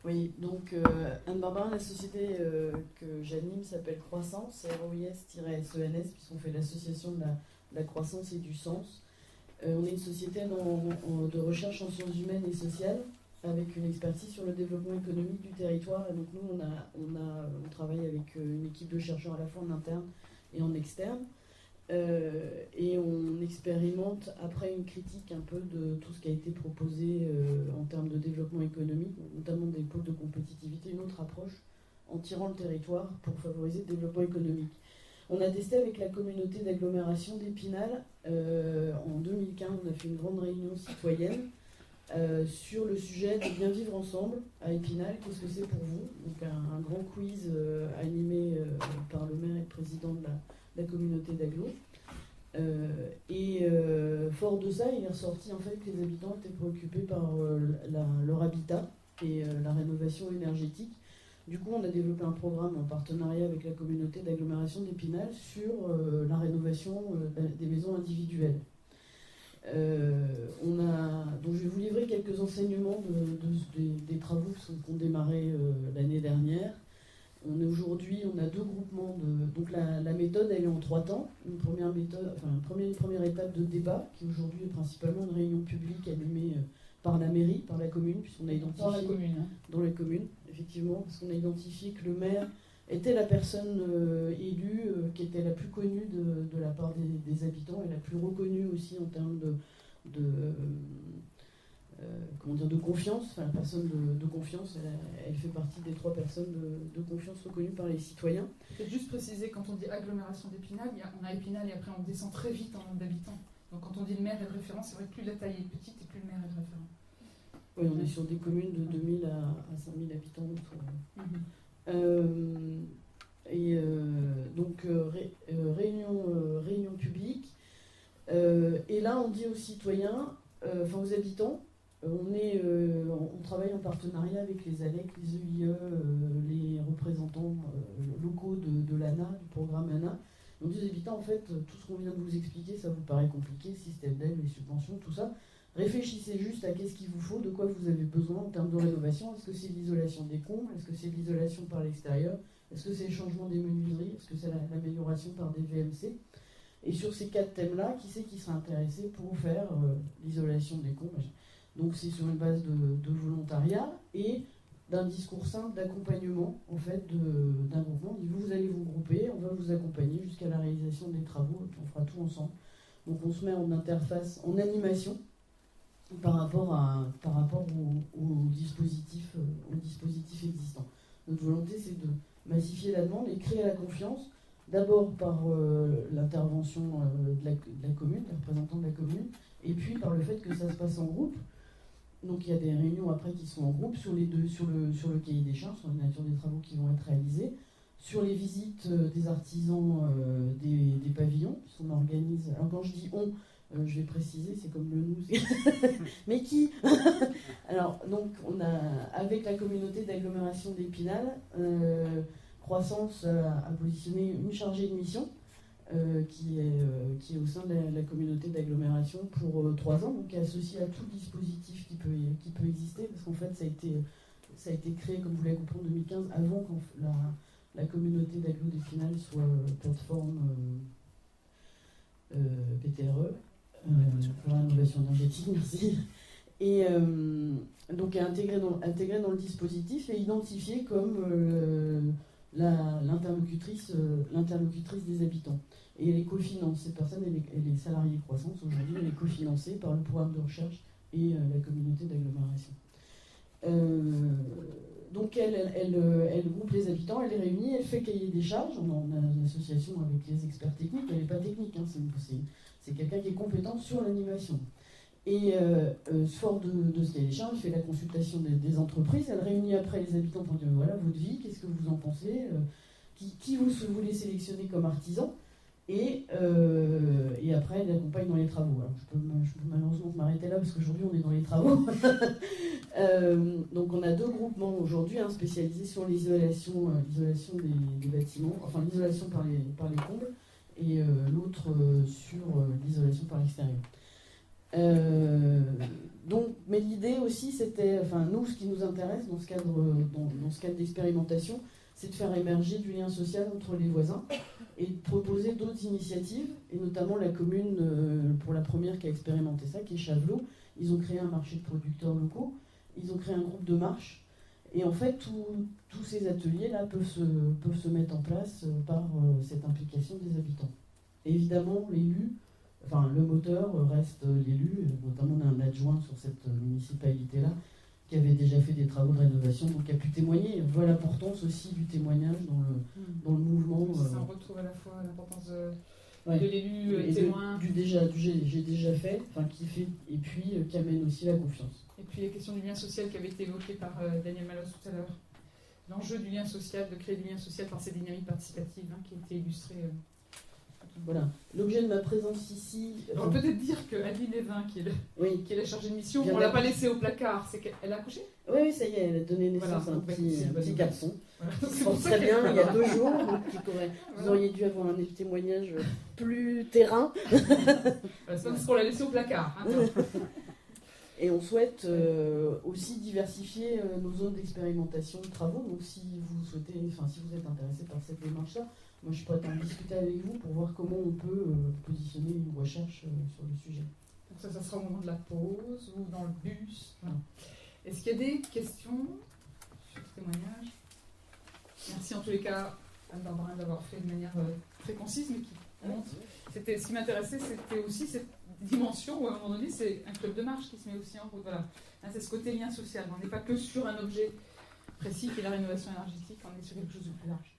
Oui, donc Anne Barbara, la société que j'anime s'appelle Croissance, ROIS-SENS, puisqu'on fait l'association de la croissance et du sens. On est une société de recherche en sciences humaines et sociales, avec une expertise sur le développement économique du territoire. Et donc nous, on travaille avec une équipe de chercheurs à la fois en interne et en externe. Et on expérimente, après une critique un peu de tout ce qui a été proposé en termes de développement économique, notamment des pôles de compétitivité, une autre approche en tirant le territoire pour favoriser le développement économique. On a testé avec la communauté d'agglomération d'Épinal. En 2015, on a fait une grande réunion citoyenne sur le sujet de bien vivre ensemble à Épinal. Qu'est-ce que c'est pour vous? Donc un grand quiz animé par le maire et le président de la communauté d'agglo. Fort de ça, il est ressorti en fait que les habitants étaient préoccupés par leur habitat et la rénovation énergétique. Du coup, on a développé un programme en partenariat avec la communauté d'agglomération d'Épinal sur la rénovation des maisons individuelles. Donc je vais vous livrer quelques enseignements des travaux qui ont démarré l'année dernière. Aujourd'hui, on a deux groupements. Donc la méthode, elle est en 3 temps. Une première étape de débat, qui aujourd'hui est principalement une réunion publique animée par la mairie, par la commune, puisqu'on a identifié... Dans la commune. Dans la commune, effectivement, parce qu'on a identifié que le maire était la personne élue qui était la plus connue de la part des habitants et la plus reconnue aussi en termes de confiance. Enfin, la personne de confiance, elle fait partie des 3 personnes de confiance reconnues par les citoyens. Peut-être juste préciser, quand on dit agglomération d'Épinal, on a Épinal et après on descend très vite en nombre d'habitants. Donc quand on dit le maire est le référent, c'est vrai que plus la taille est petite et plus le maire est le référent. Oui, on est sur des communes de 2000 à 5000 habitants. Donc réunion publique. Et là, on dit aux citoyens, aux habitants, on travaille en partenariat avec les ALEC, les EIE, les représentants locaux de l'ANA, du programme ANA. On dit aux habitants, en fait, tout ce qu'on vient de vous expliquer, ça vous paraît compliqué, système d'aide, les subventions, tout ça. Réfléchissez juste à qu'est-ce qu'il vous faut, de quoi vous avez besoin en termes de rénovation. Est-ce que c'est l'isolation des combles? Est-ce que c'est l'isolation par l'extérieur? Est-ce que c'est le changement des menuiseries? Est-ce que c'est l'amélioration par des VMC? Et sur ces 4 thèmes-là, qui c'est qui sera intéressé pour faire l'isolation des combles? Donc c'est sur une base de volontariat et d'un discours simple d'accompagnement en fait d'un groupement. On dit vous allez vous grouper, on va vous accompagner jusqu'à la réalisation des travaux et puis on fera tout ensemble. Donc on se met en interface, en animation par rapport au dispositif existant. Notre volonté, c'est de massifier la demande et créer la confiance, d'abord par l'intervention de la commune, des représentants de la commune, et puis par le fait que ça se passe en groupe. Donc il y a des réunions après qui sont en groupe sur le cahier des charges, sur la nature des travaux qui vont être réalisés, sur les visites des artisans des pavillons, qu'on organise. Alors quand je dis on, je vais préciser, c'est comme le nous. Mais qui? Alors, donc, on a, avec la communauté d'agglomération d'Épinal, Croissance a positionné une chargée de mission qui est au sein de la communauté d'agglomération pour 3 ans, donc qui est associée à tout dispositif qui peut exister, parce qu'en fait, ça a été créé, comme vous l'avez compris, en 2015, avant que la communauté d'agglo d'Épinal soit plateforme PTRE. Pour l'innovation énergétique, merci. Et donc intégré dans le dispositif et identifié comme l'interlocutrice des habitants. Et elle est cofinancée, cette personne, elle est salariée Croissance, aujourd'hui elle est cofinancée par le programme de recherche et la communauté d'agglomération. Donc elle groupe les habitants, elle les réunit, elle fait cahier des charges. On a une association avec les experts techniques, elle n'est pas technique, hein, c'est quelqu'un qui est compétent sur l'animation. Et fort de ce cahier des charges, elle fait la consultation des entreprises, elle réunit après les habitants pour dire voilà votre vie, qu'est-ce que vous en pensez, qui vous voulez sélectionner comme artisan, et après elle accompagne dans les travaux. Alors, je peux malheureusement m'arrêter là parce qu'aujourd'hui on est dans les travaux. Donc on a 2 groupements aujourd'hui, un spécialisé sur l'isolation des bâtiments, enfin l'isolation par les combles, et l'autre sur l'isolation par l'extérieur. Donc, mais l'idée aussi, c'était, enfin, nous, ce qui nous intéresse dans ce cadre d'expérimentation, c'est de faire émerger du lien social entre les voisins et de proposer d'autres initiatives, et notamment la commune, pour la première qui a expérimenté ça, qui est Chavelot. Ils ont créé un marché de producteurs locaux, ils ont créé un groupe de marche, et en fait, tous ces ateliers-là peuvent se mettre en place par cette implication des habitants. Et évidemment, l'élu, enfin le moteur reste l'élu, notamment on a un adjoint sur cette municipalité-là, qui avait déjà fait des travaux de rénovation, donc qui a pu témoigner. On voit l'importance aussi du témoignage dans le mouvement. Ça, on retrouve à la fois l'importance de l'élu et témoin. J'ai déjà fait, enfin qui fait, et puis qui amène aussi la confiance. Et puis la question du lien social qui avait été évoquée par Daniel Malos tout à l'heure. L'enjeu du lien social, de créer du lien social par ces dynamiques participatives, qui a été illustrée. Voilà. L'objet de ma présence ici. On peut peut-être dire que Adeline Lévin, qui est la chargée de mission, on ne l'a pas laissée au placard, c'est qu'elle a accouché. Oui, ça y est, elle a donné naissance à un petit garçon. Voilà. Qui se porte très bien, il y a 2 jours. Donc vous auriez dû avoir un témoignage plus terrain. Voilà, c'est pas pour la laisser au placard. Et on souhaite aussi diversifier nos zones d'expérimentation de travaux. Donc si vous souhaitez, enfin si vous êtes intéressé par cette démarche-là, moi je pourrais en discuter avec vous pour voir comment on peut positionner une recherche sur le sujet. Donc ça sera au moment de la pause ou dans le bus. Voilà. Est-ce qu'il y a des questions sur ce témoignage? Merci en tous les cas Anne-Barbarin d'avoir fait de manière très concise, mais qui montre. Ce qui m'intéressait, c'était aussi cette dimension où à un moment donné, c'est un club de marche qui se met aussi en route. Voilà. C'est ce côté lien social. On n'est pas que sur un objet précis qui est la rénovation énergétique, on est sur quelque chose de plus large.